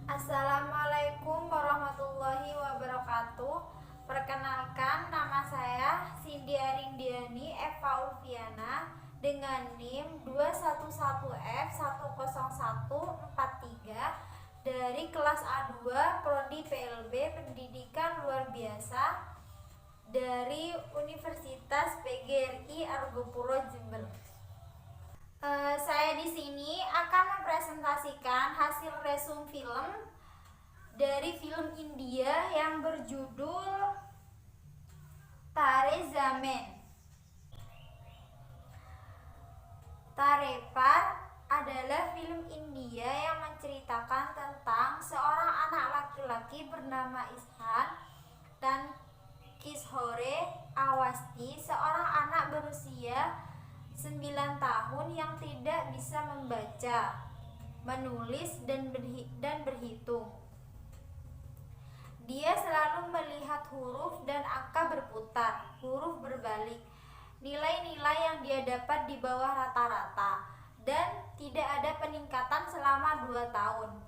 Assalamualaikum warahmatullahi wabarakatuh. Perkenalkan, nama saya Cindy Arindiani Eva Ulfiana dengan NIM 211F10143 dari kelas A2 Prodi PLB Pendidikan Luar Biasa dari Universitas PGRI Argopuro Jember. Saya di sini akan mempresentasikan hasil resume film dari film India yang berjudul Tare Zameen. Tare Par adalah film India yang menceritakan tentang seorang anak laki-laki bernama Ishan dan Kishore Awasthi, seorang anak berusia 9 tahun yang tidak bisa membaca, menulis, dan berhitung. Dia selalu melihat huruf dan angka berputar, huruf berbalik, nilai-nilai yang dia dapat di bawah rata-rata, dan tidak ada peningkatan selama 2 tahun.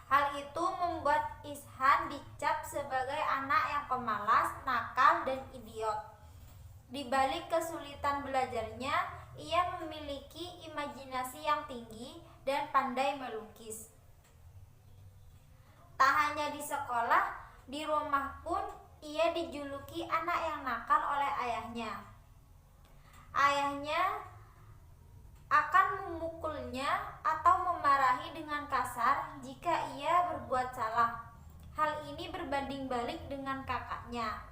Hal itu membuat Ishan dicap sebagai anak yang pemalas, nakal, dan idiot. Di balik kesulitan belajarnya, ia memiliki imajinasi yang tinggi dan pandai melukis. Tak hanya di sekolah, di rumah pun ia dijuluki anak yang nakal oleh ayahnya. Ayahnya akan memukulnya atau memarahi dengan kasar jika ia berbuat salah. Hal ini berbanding balik dengan kakaknya,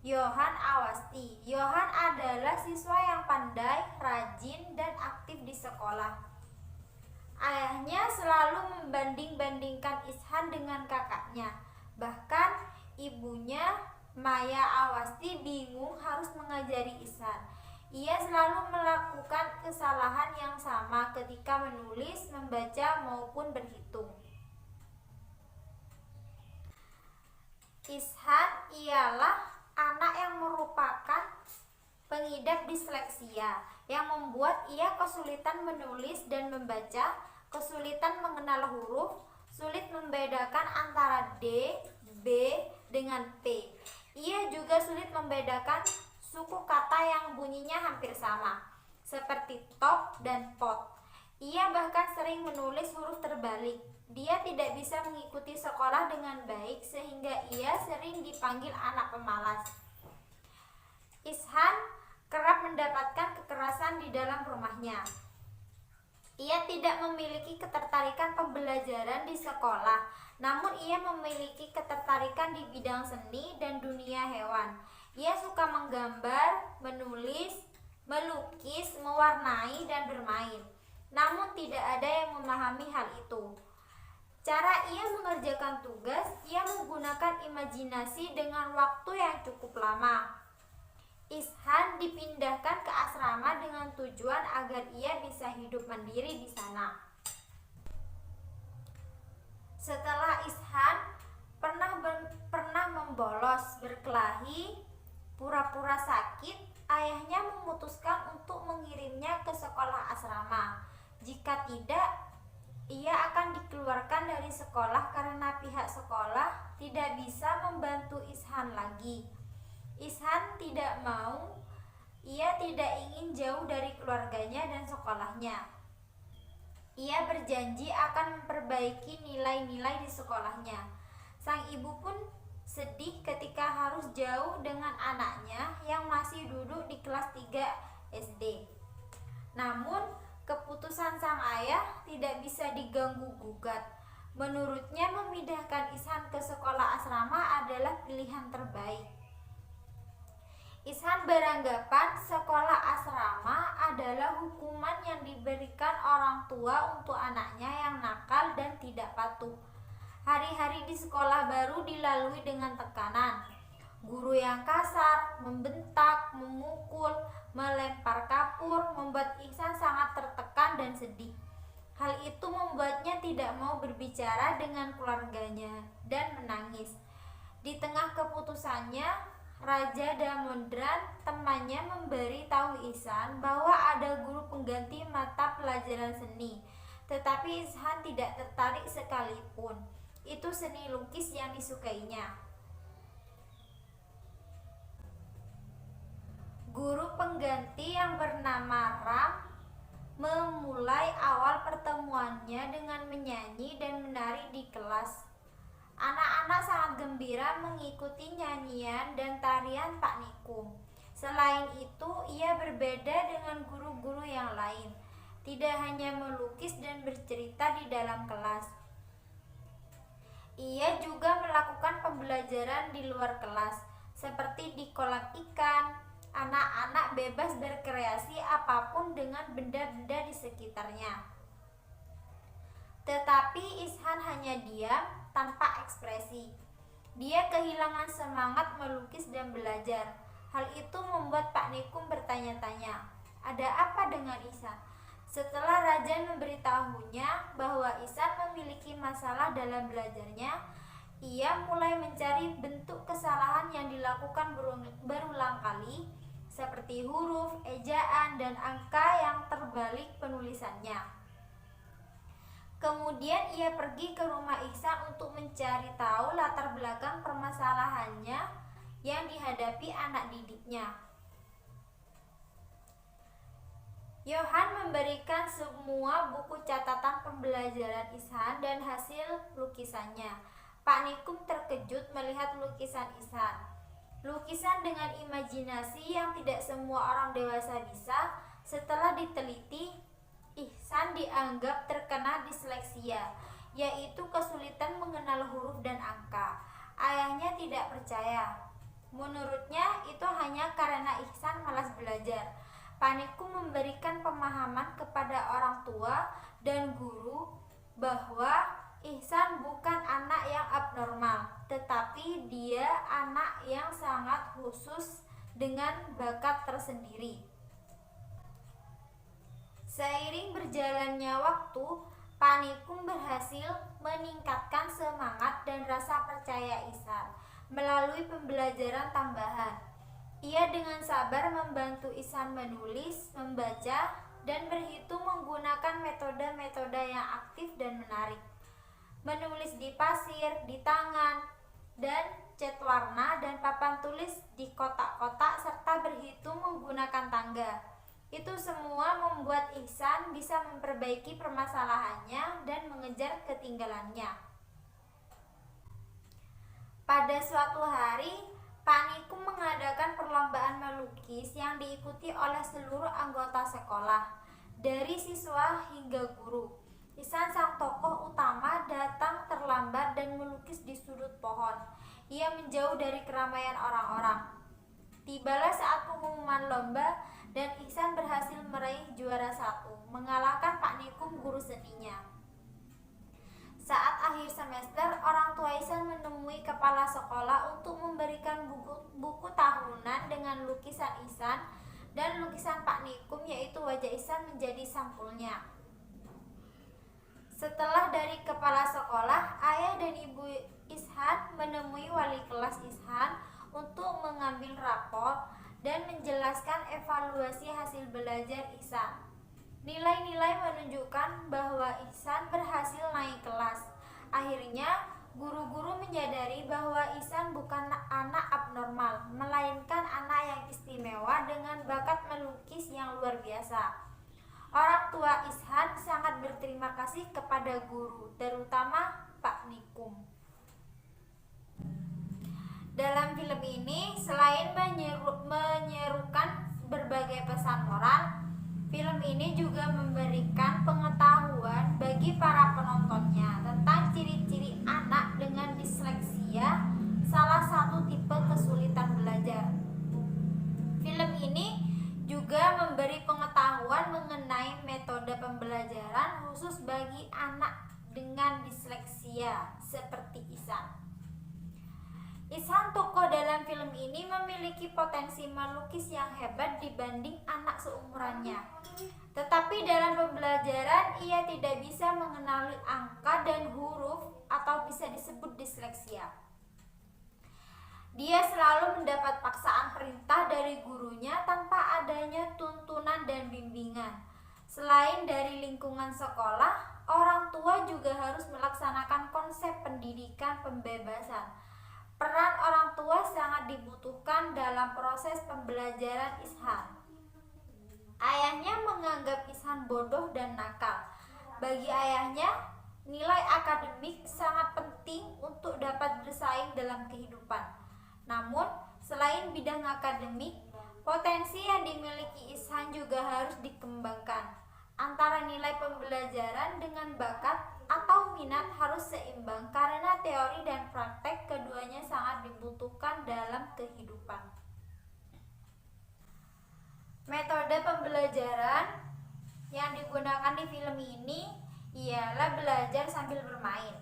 Johan Awasthi. Johan adalah siswa yang pandai, rajin, dan aktif di sekolah. Ayahnya selalu membanding-bandingkan Ishan dengan kakaknya. Bahkan ibunya, Maya Awasthi, bingung harus mengajari Ishan. Ia selalu melakukan kesalahan yang sama ketika menulis, membaca, maupun berhitung. Ishan ialah anak yang merupakan pengidap disleksia yang membuat ia kesulitan menulis dan membaca, kesulitan mengenal huruf, sulit membedakan antara D, B dengan P. Ia juga sulit membedakan suku kata yang bunyinya hampir sama, seperti top dan pot. Ia bahkan sering menulis huruf terbalik. Dia tidak bisa mengikuti sekolah dengan baik sehingga ia sering dipanggil anak pemalas. Ishan kerap mendapatkan kekerasan di dalam rumahnya. Ia tidak memiliki ketertarikan pembelajaran di sekolah, namun ia memiliki ketertarikan di bidang seni dan dunia hewan. Ia suka menggambar, menulis, melukis, mewarnai, dan bermain. Namun tidak ada yang memahami hal itu. Cara ia mengerjakan tugas, ia menggunakan imajinasi dengan waktu yang cukup lama. Ishan dipindahkan ke asrama dengan tujuan agar ia bisa hidup mandiri di sana. Setelah Ishan pernah membolos, berkelahi, pura-pura sakit, ayahnya memutuskan untuk mengirimnya ke sekolah asrama. Jika tidak, ia akan dikeluarkan dari sekolah karena pihak sekolah tidak bisa membantu Ishan lagi. Ishan tidak mau, ia tidak ingin jauh dari keluarganya dan sekolahnya. Ia berjanji akan memperbaiki nilai-nilai di sekolahnya. Sang ibu pun sedih ketika harus jauh dengan anaknya yang masih duduk di kelas 3 SD. Namun, keputusan sang ayah tidak bisa diganggu-gugat. Menurutnya, memindahkan Ishan ke sekolah asrama adalah pilihan terbaik. Ishan beranggapan sekolah asrama adalah hukuman yang diberikan orang tua untuk anaknya yang nakal dan tidak patuh. Hari-hari di sekolah baru dilalui dengan tekanan. Guru yang kasar, membentak, memukul, melempar kapur, membuat Ishan sangat tertekan dan sedih. Hal itu membuatnya tidak mau berbicara dengan keluarganya dan menangis. Di tengah keputusannya, Raja Damodran, temannya, memberi tahu Ishan bahwa ada guru pengganti mata pelajaran seni. tetapi Ihsan tidak tertarik sekalipun. Itu seni lukis yang disukainya. Guru pengganti yang bernama Ram memulai awal pertemuannya dengan menyanyi dan menari di kelas. Anak-anak sangat gembira mengikuti nyanyian dan tarian Pak Nikum. Selain itu, ia berbeda dengan guru-guru yang lain. Tidak hanya melukis dan bercerita di dalam kelas. Ia juga melakukan pembelajaran di luar kelas, seperti di kolam ikan. Anak-anak bebas berkreasi apapun dengan benda-benda di sekitarnya. Tetapi Ihsan hanya diam tanpa ekspresi. Dia kehilangan semangat melukis dan belajar. Hal itu membuat Pak Nikum bertanya-tanya, ada apa dengan Ihsan? Setelah Rajan memberitahunya bahwa Ihsan memiliki masalah dalam belajarnya, ia mulai mencari bentuk kesalahan yang dilakukan berulang kali, seperti huruf, ejaan, dan angka yang terbalik penulisannya. Kemudian ia pergi ke rumah Ihsan untuk mencari tahu latar belakang permasalahannya yang dihadapi anak didiknya. Yohan memberikan semua buku catatan pembelajaran Ihsan dan hasil lukisannya. Pak Nikum terkejut melihat lukisan Ihsan. Lukisan dengan imajinasi yang tidak semua orang dewasa bisa. Setelah diteliti, Ihsan dianggap terkena disleksia, yaitu kesulitan mengenal huruf dan angka. Ayahnya tidak percaya. Menurutnya itu hanya karena Ihsan malas belajar. Pak Nikum memberikan pemahaman kepada orang tua dan guru bahwa Ihsan bukan anak yang abnormal, tetapi dia anak yang sangat khusus dengan bakat tersendiri. Seiring berjalannya waktu, Pak Nikum berhasil meningkatkan semangat dan rasa percaya Ihsan melalui pembelajaran tambahan. Ia dengan sabar membantu Ihsan menulis, membaca, dan berhitung menggunakan metode-metode yang aktif dan menarik. Menulis di pasir, di tangan, dan cat warna dan papan tulis di kotak-kotak, serta berhitung menggunakan tangga. Itu semua membuat Ihsan bisa memperbaiki permasalahannya dan mengejar ketinggalannya. Pada suatu hari, Pak Nikum mengadakan perlombaan melukis yang diikuti oleh seluruh anggota sekolah, dari siswa hingga guru. Ihsan, sang tokoh utama, datang terlambat dan melukis di sudut pohon. Ia menjauh dari keramaian orang-orang. Tibalah saat pengumuman lomba dan Ihsan berhasil meraih juara 1, mengalahkan Pak Nikum, guru seninya. Saat akhir semester, orang tua Ihsan menemui kepala sekolah untuk memberikan buku tahunan dengan lukisan Ihsan dan lukisan Pak Nikum, yaitu wajah Ihsan menjadi sampulnya. Setelah dari kepala sekolah, ayah dan ibu Ihsan menemui wali kelas Ihsan untuk mengambil rapor dan menjelaskan evaluasi hasil belajar Ihsan. Nilai-nilai menunjukkan bahwa Ihsan berhasil naik kelas. Akhirnya, guru-guru menyadari bahwa Ihsan bukan anak abnormal, melainkan anak yang istimewa dengan bakat melukis yang luar biasa. Orang tua Ihsan sangat berterima kasih kepada guru, terutama Pak Nikum. Dalam film ini, selain menyerukan berbagai pesan moral, film ini juga memberikan pengetahuan bagi para penontonnya tentang ciri-ciri anak dengan disleksia, salah satu tipe kesulitan belajar. Film ini juga memberi pengetahuan mengenai metode pembelajaran khusus bagi anak dengan disleksia seperti Ihsan. Ihsan, tokoh dalam film ini, memiliki potensi melukis yang hebat dibanding anak seumurannya. Tetapi dalam pembelajaran ia tidak bisa mengenali angka dan huruf atau bisa disebut disleksia. Dia selalu mendapat paksaan perintah dari gurunya tanpa adanya tuntunan dan bimbingan. Selain dari lingkungan sekolah, orang tua juga harus melaksanakan konsep pendidikan pembebasan. Peran orang tua sangat dibutuhkan dalam proses pembelajaran Ishan. Ayahnya menganggap Ishan bodoh dan nakal. Bagi ayahnya, nilai akademik sangat penting untuk dapat bersaing dalam kehidupan. Namun, selain bidang akademik, potensi yang dimiliki Ishan juga harus dikembangkan. Antara nilai pembelajaran dengan bakat atau minat harus seimbang karena teori dan praktek keduanya sangat dibutuhkan dalam kehidupan. Metode pembelajaran yang digunakan di film ini ialah belajar sambil bermain.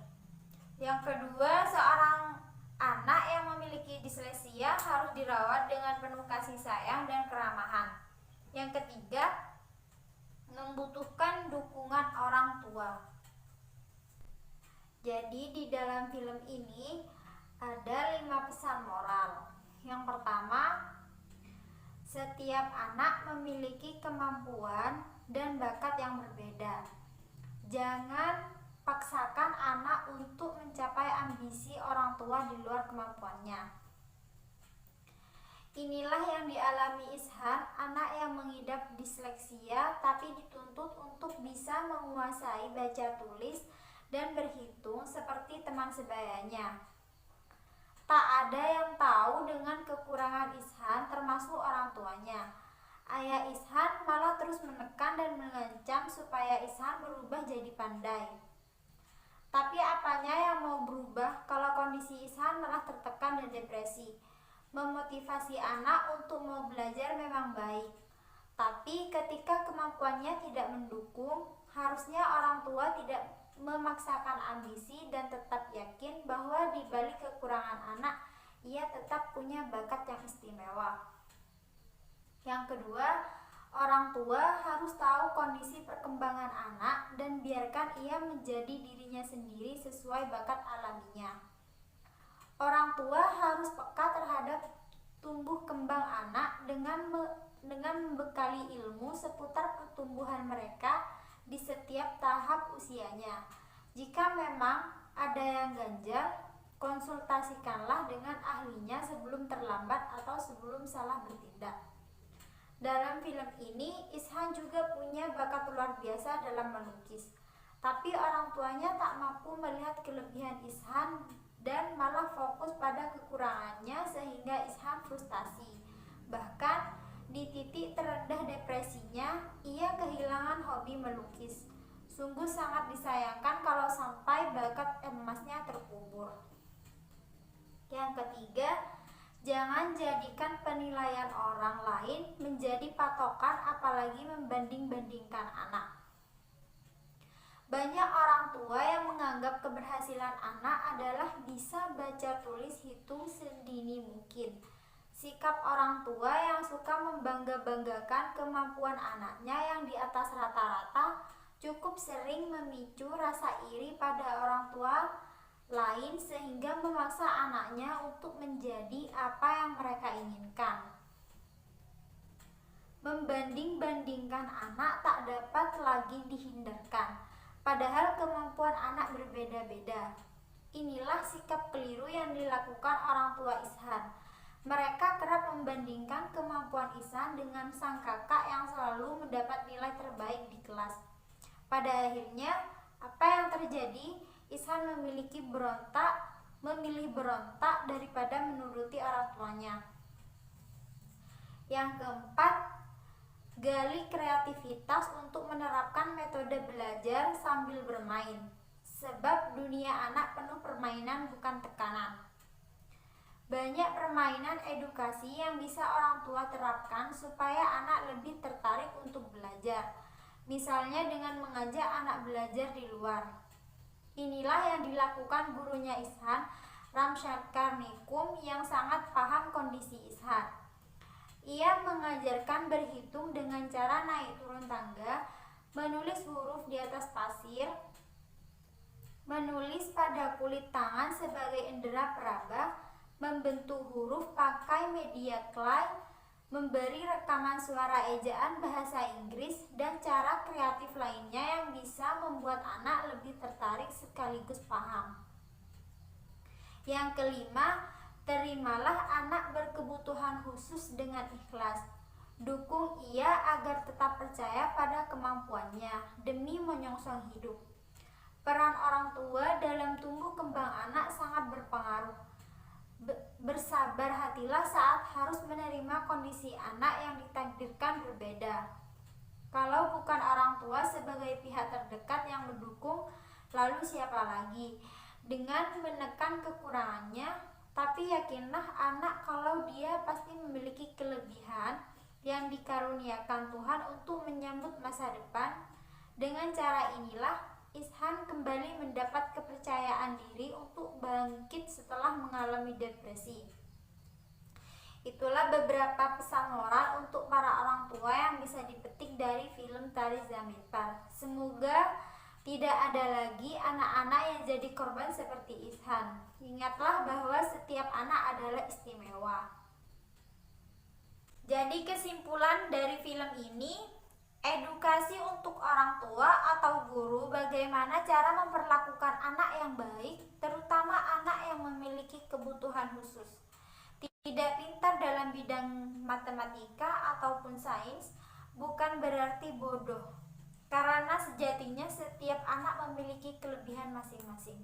Yang kedua, seorang anak yang memiliki disleksia harus dirawat dengan penuh kasih sayang dan keramahan. Yang ketiga, membutuhkan dukungan orang tua. Jadi di dalam film ini ada 5 pesan moral. Yang pertama, setiap anak memiliki kemampuan dan bakat yang berbeda. Jangan paksakan anak untuk mencapai ambisi orang tua di luar kemampuannya. Inilah yang dialami Ishan, anak yang mengidap disleksia tapi dituntut untuk bisa menguasai baca tulis dan berhitung seperti teman sebayanya. Tak ada yang tahu dengan kekurangan Ishan termasuk orang tuanya. Ayah Ishan malah terus menekan dan mengancam supaya Ishan berubah jadi pandai. Tapi apanya yang mau berubah kalau kondisi Ishan malah tertekan dan depresi? Memotivasi anak untuk mau belajar memang baik. Tapi ketika kemampuannya tidak mendukung, harusnya orang tua tidak memaksakan ambisi dan tetap yakin bahwa di balik kekurangan anak, ia tetap punya bakat yang istimewa. Yang kedua, orang tua harus tahu kondisi perkembangan anak dan biarkan ia menjadi dirinya sendiri sesuai bakat alaminya. Orang tua harus peka terhadap tumbuh kembang anak dengan membekali ilmu seputar pertumbuhan mereka di setiap tahap usianya. Jika memang ada yang ganjal, konsultasikanlah dengan ahlinya sebelum terlambat atau sebelum salah bertindak. Dalam film ini, Ishan juga punya bakat luar biasa dalam melukis. Tapi orang tuanya tak mampu melihat kelebihan Ishan dan malah fokus pada kekurangannya sehingga Ishan frustasi. Bahkan di titik terendah depresinya, ia kehilangan hobi melukis. Sungguh sangat disayangkan kalau sampai bakat emasnya terkubur. Yang ketiga, jangan jadikan penilaian orang lain menjadi patokan apalagi membanding-bandingkan anak. Banyak orang tua yang menganggap keberhasilan anak adalah bisa baca tulis hitung sedini mungkin. Sikap orang tua yang suka membangga-banggakan kemampuan anaknya yang di atas rata-rata cukup sering memicu rasa iri pada orang tua lain sehingga memaksa anaknya untuk menjadi apa yang mereka inginkan. Membanding-bandingkan anak tak dapat lagi dihindarkan, padahal kemampuan anak berbeda-beda. Inilah sikap keliru yang dilakukan orang tua Ishan. Mereka kerap membandingkan kemampuan Ishan dengan sang kakak yang selalu mendapat nilai terbaik di kelas. Pada akhirnya, apa yang terjadi? Ishan memilih berontak daripada menuruti orang tuanya. Yang keempat, gali kreativitas untuk menerapkan metode belajar sambil bermain. Sebab dunia anak penuh permainan bukan tekanan. Banyak permainan edukasi yang bisa orang tua terapkan supaya anak lebih tertarik untuk belajar. Misalnya dengan mengajak anak belajar di luar. Inilah yang dilakukan gurunya Ishan, Ramshankar Nikum, yang sangat paham kondisi Ishan. Ia mengajarkan berhitung dengan cara naik turun tangga, menulis huruf di atas pasir, menulis pada kulit tangan sebagai indera peraba, membentuk huruf pakai media clay, memberi rekaman suara ejaan bahasa Inggris, dan cara kreatif lainnya yang bisa membuat anak lebih tertarik sekaligus paham. Yang kelima, terimalah anak berkebutuhan khusus dengan ikhlas. Dukung ia agar tetap percaya pada kemampuannya demi menyongsong hidup. Peran orang tua dalam tumbuh kembang anak sangat berpengaruh. Bersabar hatilah saat harus menerima kondisi anak yang ditakdirkan berbeda. Kalau bukan orang tua sebagai pihak terdekat yang mendukung, lalu siapa lagi? Dengan menekan kekurangannya, tapi yakinlah anak kalau dia pasti memiliki kelebihan yang dikaruniakan Tuhan untuk menyambut masa depan. Dengan cara inilah Ishan kembali mendapat kepercayaan diri untuk bangkit setelah mengalami depresi. Itulah beberapa pesan moral untuk para orang tua yang bisa dipetik dari film Tari Zamitar. Semoga tidak ada lagi anak-anak yang jadi korban seperti Ishan. Ingatlah bahwa setiap anak adalah istimewa. Jadi kesimpulan dari film ini, edukasi untuk orang tua atau guru bagaimana cara memperlakukan anak yang baik, terutama anak yang memiliki kebutuhan khusus. Tidak pintar dalam bidang matematika ataupun sains bukan berarti bodoh, karena sejatinya setiap anak memiliki kelebihan masing-masing.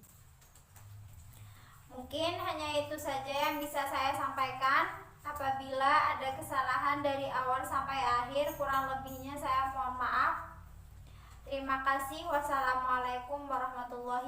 Mungkin hanya itu saja yang bisa saya sampaikan. Apabila ada kesalahan dari awal sampai akhir, kurang lebihnya saya mohon maaf. Terima kasih. Wassalamualaikum warahmatullahi